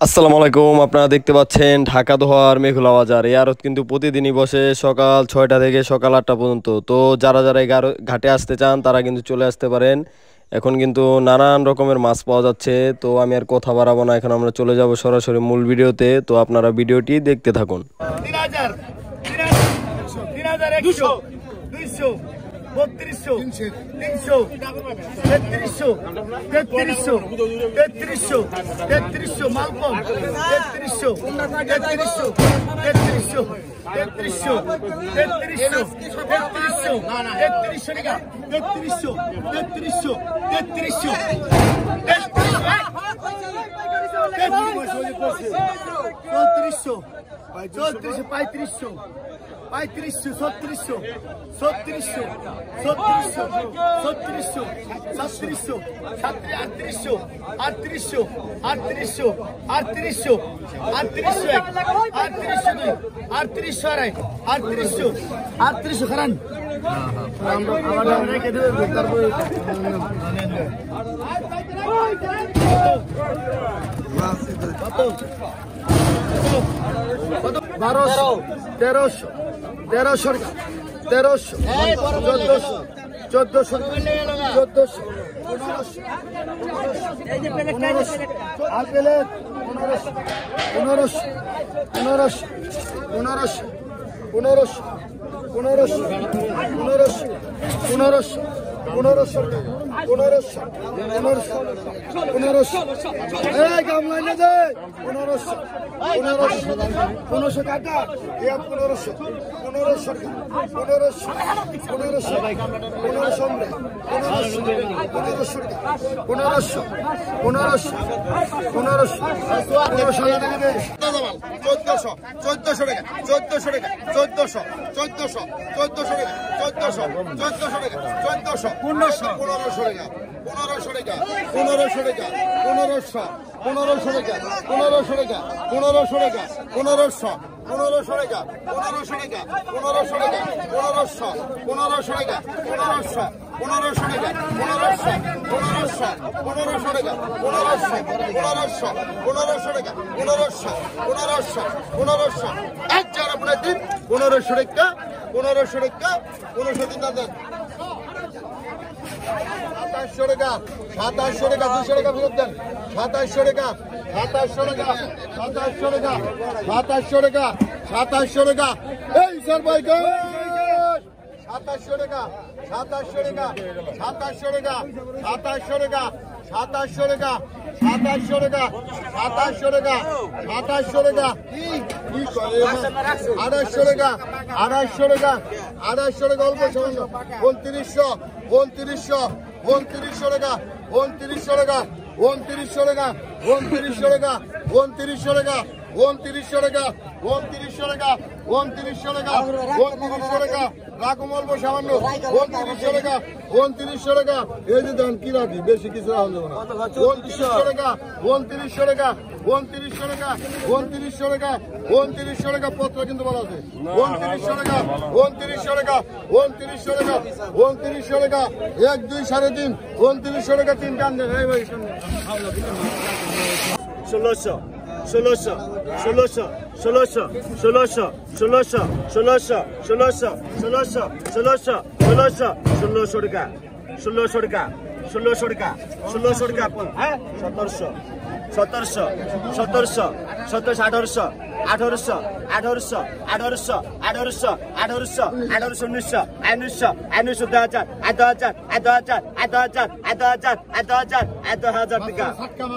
আসসালামু আলাইকুম। আপনারা দেখতে পাচ্ছেন ঢাকা দোহার মেঘলা বাজার। এই আড়ত কিন্তু প্রতিদিনই বসে সকাল 6টা থেকে সকাল 8টা পর্যন্ত। তো যারা যারা এই ঘাটে আসতে চান তারা কিন্তু চলে আসতে পারেন। এখন কিন্তু নানান রকমের মাছ পাওয়া যাচ্ছে। তো আমি আর কথা বাড়াবো না, এখন আমরা চলে যাব সরাসরি মূল ভিডিওতে। তো আপনারা ভিডিওটি দেখতে থাকুন। 3000 3100 200 3200 300 3300 3300 3300 মালকম 3300 3300 3300 3300 3300 3300 টাকা 3300 3300 3300 3500 3500 3600 3700 3700 3700 3700 3800 3800 3800 3800 3800 খারান আমরা রেখে দেব তারপর 1200 1300 1300 1400 বেশি কিছু টাকা পত্র কিন্তু বলা আছে 2900 টাকা 2900 টাকা 2900 টাকা 1 2 3.5 2900 টাকা 3 টান দেন। এই ভাই 1600 1600 1600 1600 1600 1600 1600 1600 1600 1600 1600 টাকা 1600 টাকা 1600 টাকা 1600 টাকা হ্যাঁ 1700 1700 1700 1700 1800 1800 1800 1800 1800 1800 1800 1900 1900 1900 2000 2000 2000 2000 2000 2000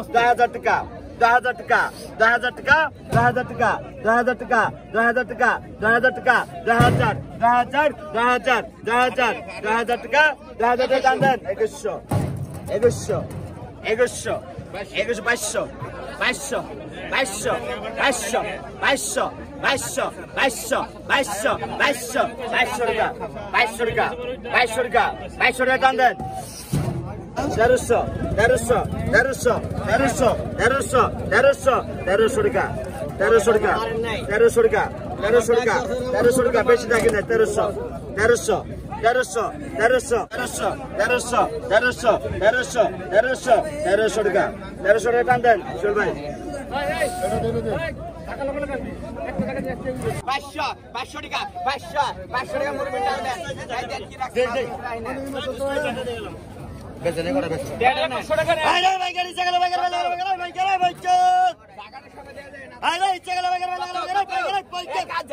2000 টাকা 2000 টাকা 2000 টাকা 2000 টাকা 2000 টাকা 2000 টাকা 2000 টাকা 2000 টাকা 2000 2000 2000 2000 2000 টাকা 2000 টাকা দাম দেন 2100 2100 2100 2200 2200 2200 2200 2200 2200 2200 2200 2200 টাকা 2200 টাকা 2200 টাকা 2200 টাকা দাম দেন 1300 1300 1300 1300 1300 1300 1300 টাকা 1300 টাকা 1300 টাকা 1300 টাকা 1300 টাকা বেশি থাকে না 1300 1300 1300 টাকা 1300 টাকা টান দেন চল ভাই 500 টাকা 500 টাকা মুরগি টান দেন ভাই দেন কি রাখছেন বেচনে করে বেচ 150 টাকা নেন আরে ভাই গাড়ি চাগলা ভাই গাড়ি ভাই গাড়ি ভাই টাকার সাথে দেয়া যায় না আরে চাগলা ভাই গাড়ি ভাই 1400